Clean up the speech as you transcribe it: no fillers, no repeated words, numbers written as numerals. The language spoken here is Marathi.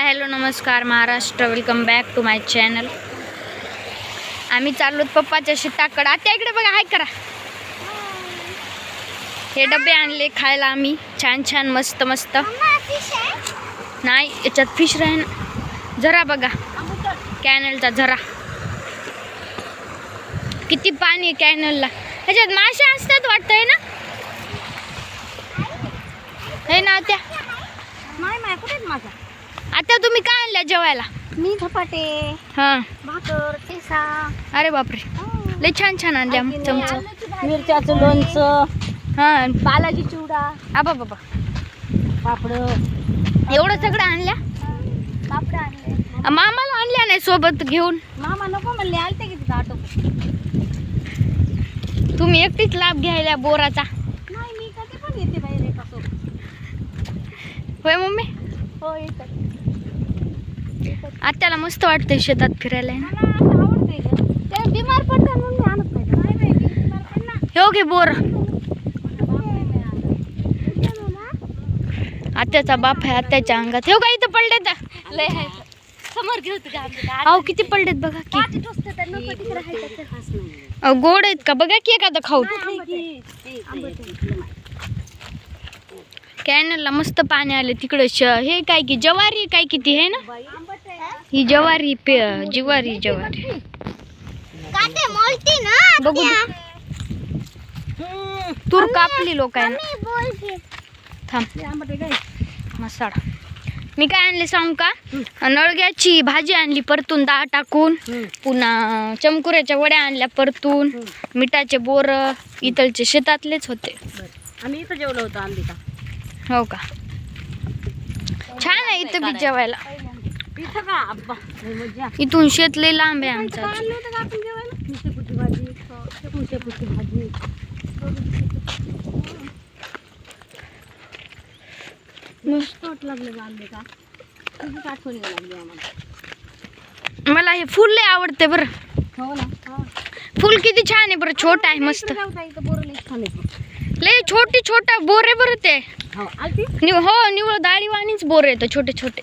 हॅलो नमस्कार Maharashtra, welcome back to my channel. आम्ही चाललो पप्पाच्या शेताकडे। आता इकडे बघा, हाय करा। हे डबे आणले खायला आम्ही, छान छान मस्त मस्त। नाही याच्यात फिश राहील ना, झरा बघा कॅनलचा झरा, किती पाणी आहे कॅनलला। ह्याच्यात मासे असतात वाटतंय ना, हे ना त्या नाही माय कुठेच माझा। आता तुम्ही काय आणल्या जेवायला? मी धपाटे, हां भाकर, ठेसा। अरे बापरे, लय छान छान आणल्या चमचं, मिरच्याचं लोणचं, हां बालाजी चिवडा, आबा बाबा पापड, एवढं सगळं आणल्या। पापड आणले। मामाला आणल्या नाही सोबत घेऊन? मामा नको म्हणले, आलते की तिथं ऑटो। तुम्ही एकटीच लाभ घ्यायला बोराचा? नाही मी कधी पण येते बाहेर एकासोबत। होय मम्मी? हो येतात। आत्याला मस्त वाटतंय शेतात फिरायला ना। मला असं आवडते ग, ते बिमार पडतात म्हणून मी आणत नाही। नाही बाई मी बिमार पडणार। हो घे बोर, आत्याचा बाप आहे, आत्याच्या अंगात। हो का इथं पडले तर लय आहे समोर घेऊ तुझ्या आमच्या। अहो किती पडलेत बघा की। पाठी टोचते तर नको तिकडे राहायचं खास नाही। अहो गोड आहेत का बघा की एखादं खाऊन। कॅनलला मस्त पाणी आले तिकडे। हे काय की ज्वारी काय किती आहे ना, ही ज्वारी जिवारी ज्वारी बघू तूर कापली लोकांना। थांब मसाला मी काय आणले सांगू का? नळग्याची भाजी आणली परतून, डाळ टाकून, पुन्हा चमकुऱ्याच्या वड्या आणल्या परतून, मिठाचे बोर इथलचे शेतातलेच होते। आम्ही इथं जेवलो होतो अंबिका। हो का, छान आहे इथं बी जेवायला। इथं का अब्बा मजा। इथून शेत लय लांब आहे आमचं। आणलं होतं का आपण जेवायला? शेपूची भाजी, शेपूची भाजी। मस्त लागलं आणले का, तुझी आठवण लागली आम्हाला। मला हे फुल लय आवडते बरं। हो ना, फुल किती छान आहे बरं, छोटा आहे मस्त, लय छोटी छोटा बोर आहे बरं ते। हो आलती हो निवळ दाढी वाणीच बोर येतं छोटे छोटे।